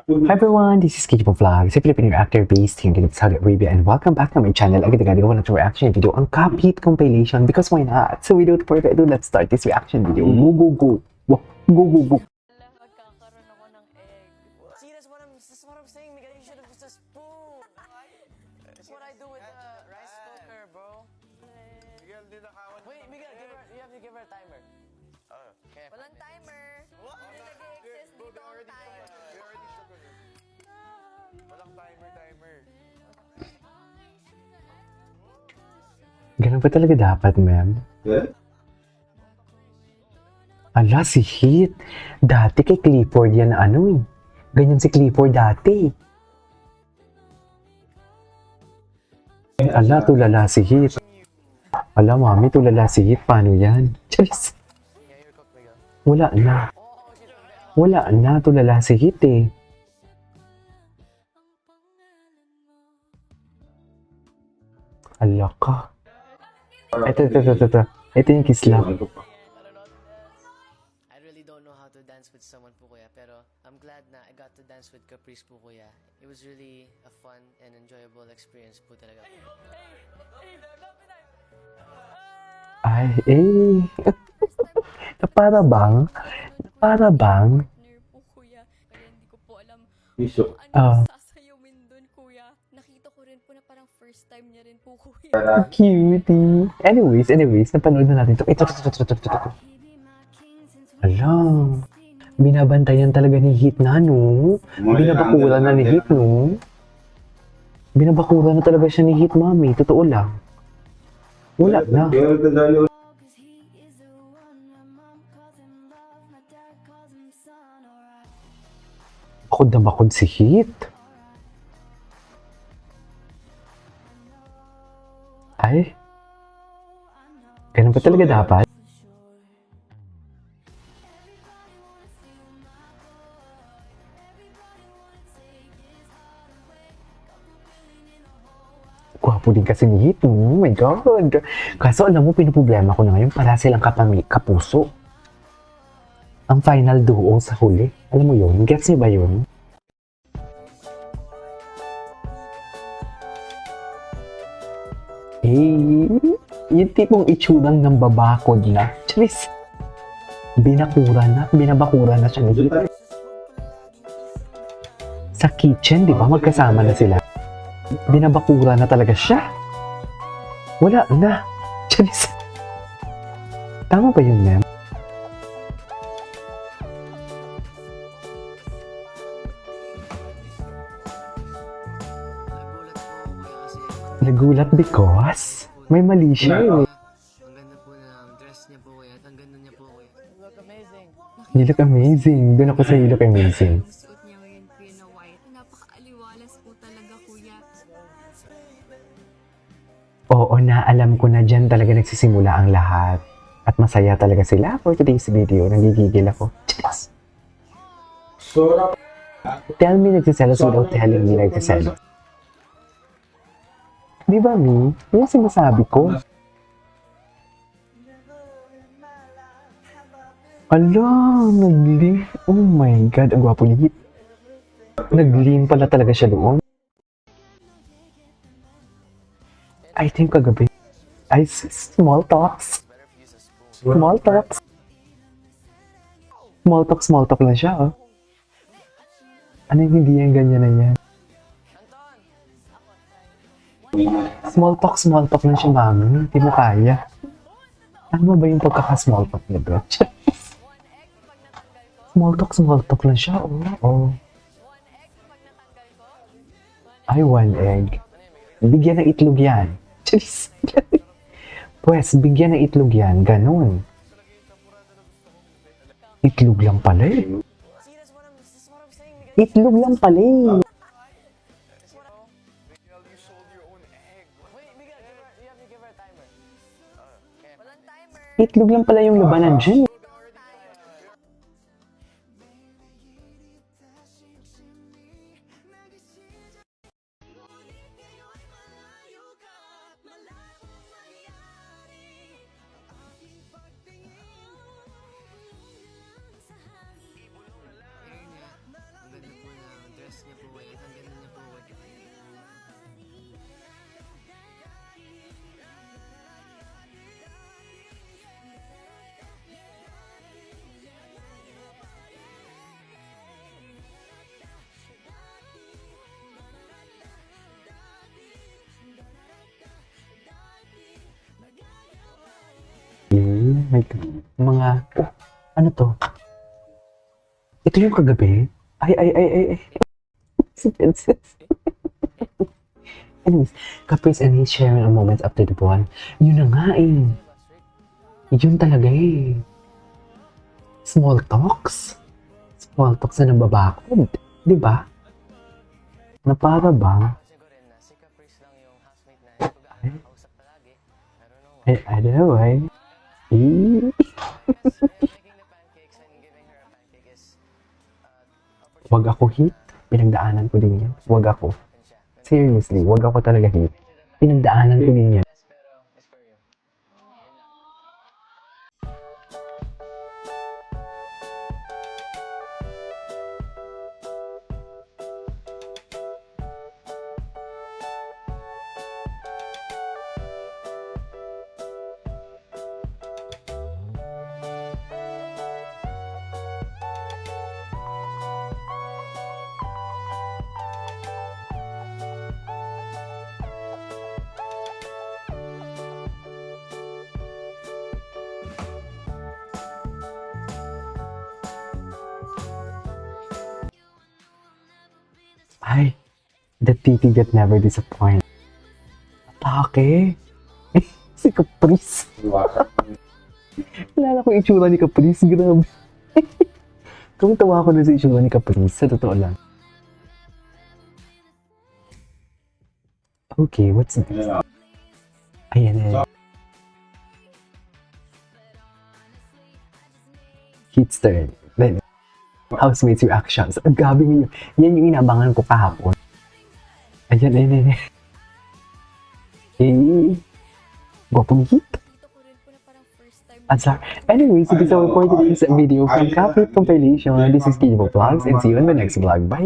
Hi everyone, this is Kijipo Vlogs, a Filipino actor based here in Saudi Arabia, and welcome back to my channel. Agad-agad gawa na reaction video ang Cuphead compilation because why not? So without further ado, let's start this reaction video. Go, go, go. Wow, go, go, go. Magkakaroon ako ng egg. See, that's what I'm saying, Miguel. You should have used a spoon. That's what I do with the rice cooker, bro. Miguel, dinakawan. Wait, Miguel, you have to give her a timer. Okay. Walang timer. What? Hindi nag-exist dito ang timer. We already sugar it. Walang timer. Ganun ba talaga dapat, ma'am? Yeah? Ala, si Heath. Dati kay Clifford yan na ano eh. Ganyan si Clifford dati. Ala, tulala si Heath. Ala, mami, tulala si Heath. Paano yan? Charis. Yeah, you're cooked, Miguel. Wala na. Wala na, tulala si Heath eh. Ala ka. Ito. Ito yung kislap. I really don't know how to dance with someone po, kuya, pero I'm glad na I got to dance with Caprice po, kuya. It was really a fun and enjoyable experience po talaga. Ay, eh. Para bang? Partner po, kuya. Kaya hindi ko po alam kung ano sasayawin dun, kuya. Nakita ko rin po na parang first time niya rin po, kuya. Cutie. Anyways, napanood na natin ito. Ito. Alam. Binabantayan talaga ni Heath na, no? Binabakura na ni Heath, no? Binabakura na talaga siya ni Heath, mami. Totoo lang. Wala na. Bakod na bakod si Heath. Ay. Ganun ba talaga dapat? Gwapo din kasi ni Heath. Oh my God. Kaso alam mo, pinoproblema ko na ngayon. Para silang kapuso. Ang final duo sa huli. Alam mo yun? Gets niyo ba yun? Eh, yung tipong itsurang ng babakod na. Charis. Binabakura na siya ni Heath. Sa kitchen, di ba? Magkasama na sila. Binabakura na talaga siya. Wala na. Charis. Tama ba yun, ma'am? Nagulat po, kuya, kasi Nagulat because may mali siya eh. ang ganda po ng dress niya po, kuya. At ang ganda niya po, kuya. You look amazing. You look amazing. Doon ako sa you look amazing. Yung suot niya ngayon, kuya, na white. Napaka-aliwalas po talaga, kuya. Oo na, alam ko na dyan talaga nagsisimula ang lahat. At masaya talaga sila for today's video. Nagigigil ako. Cheers! Tell me nagsiselos without telling me nagsiselos. Di ba, Mi? Yung sinasabi ko. Ala, nag-lean. Oh my God, ang gwapo ni Heath. Nag-lean pala talaga siya doon. I think kagabi. Ay, small talks. Better if you use a spoon. Small talk lang siya, oh. Ano yung hindi yan, ganyan na yan? Small talk lang siya, mami. Hindi mo kaya. Tama ba yung pagkaka-small talk na doon? Small talk lang siya, oh. Ay, 1 egg. Bigyan ng itlog yan. Charis. Pues, bigyan ng itlog yan. Ganon. Itlog lang pala eh. See, that's what I'm saying, Miguel. Itlog lang pala eh. Miguel, you sold your own egg. Wait, Miguel, you have to give her a timer. Okay. Walang timer. Itlog lang pala yung labanan dyan. Hair niya, ang ganda po ng my God. Mga, oh, ano to? Ito yung kagabi? Ay. Si Princess. Anyways, Caprice and his sharing a moments after the ball. Yun na nga eh. Yun talaga eh. Small talks. Small talks na nababakod. Di ba? Na para ba? Kasi ko rin na si Caprice lang yung housemate na hindi ko gaano kausap palagi. I don't know. I don't know why. Eh. Making the pancakes and giving her a pancake is Wag ako hit. Pinagdaanan ko din yan. Wag ako. Seriously, wag ako talaga hit. Pinagdaanan ko din yan. pero it's for you. Ay, the titi that never disappoint. Atake. Si Caprice. Alala ko yung itsura ni Caprice. Grabe. Kung tawa ko na sa itsura ni Caprice, sa totoo lang. Okay, what's next? Ayan eh. Heat's turn. Then, housemates reactions. Ang gabi niyo. Yan yung inabangan ko kahapon. Ayan. Eh, gwapong hit. Dito ko rin po na parang first time Answer. Anyways, this is all for today's video from Kapit Compilation. This is Kijibo Vlogs and see you in the next vlog. Bye!